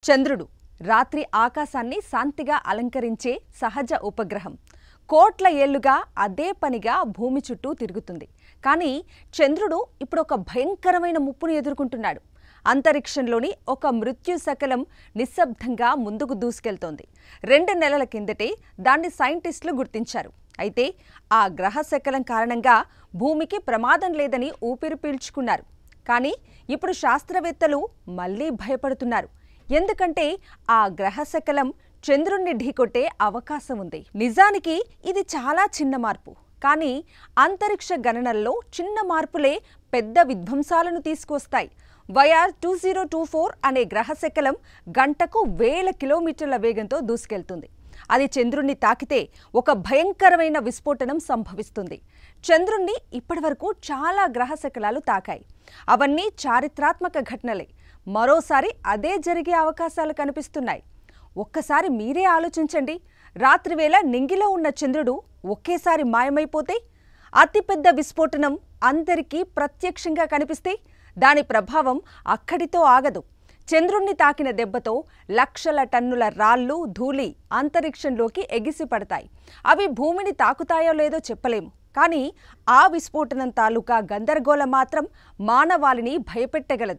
చంద్రుడు రాత్రి ఆకాశాన్ని శాంతిగా అలంకరించే సహజ ఉపగ్రహం. కోట్ల ఏళ్లుగా అదే పనిగా భూమి చుట్టూ తిరుగుతుంది. కానీ చంద్రుడు ఇప్పుడు ఒక భయంకరమైన ముప్పును ఎదుర్కొంటున్నాడు. అంతరిక్షంలోని ఒక మృత్యు శకలం నిశ్శబ్దంగా ముందుకు దూసుకెళ్తోంది. 2 నెలల కిందటే దాన్ని సైంటిస్టులు గుర్తించారు. అయితే ఆ గ్రహ శకలం కారణంగా భూమికి ప్రమాదం లేదని ఊపిరి పీల్చుకున్నారు. కానీ ఇప్పుడు శాస్త్రవేత్తలు మళ్లీ భయపడుతున్నారు. ఎందుకంటే ఆ గ్రహశకలం చంద్రుణ్ణి ఢీకొట్టే అవకాశం ఉంది. నిజానికి ఇది చాలా చిన్న మార్పు. కానీ అంతరిక్ష గణనల్లో చిన్న మార్పులే పెద్ద విధ్వంసాలను తీసుకొస్తాయి. వైఆర్ 2024 అనే గ్రహశకలం గంటకు 1000 కిలోమీటర్ల వేగంతో దూసుకెళ్తుంది. అది చంద్రుణ్ణి తాకితే ఒక భయంకరమైన విస్ఫోటనం సంభవిస్తుంది. చంద్రుణ్ణి ఇప్పటివరకు చాలా గ్రహశకలాలు తాకాయి. అవన్నీ చారిత్రాత్మక ఘటనలే. మరోసారి అదే జరిగే అవకాశాలు కనిపిస్తున్నాయి. ఒక్కసారి మీరే ఆలోచించండి. రాత్రివేళ నింగిలో ఉన్న చంద్రుడు ఒకేసారి మాయమైపోతే, అతిపెద్ద విస్ఫోటనం అందరికీ ప్రత్యక్షంగా కనిపిస్తే దాని ప్రభావం అక్కడితో ఆగదు. చంద్రుణ్ణి తాకిన దెబ్బతో లక్షల టన్నుల రాళ్ళు, ధూళి అంతరిక్షంలోకి ఎగిసిపడతాయి. అవి భూమిని తాకుతాయో లేదో చెప్పలేము. కానీ ఆ విస్ఫోటనం తాలూకా గందరగోళం మాత్రం మానవాళిని భయపెట్టగలదు.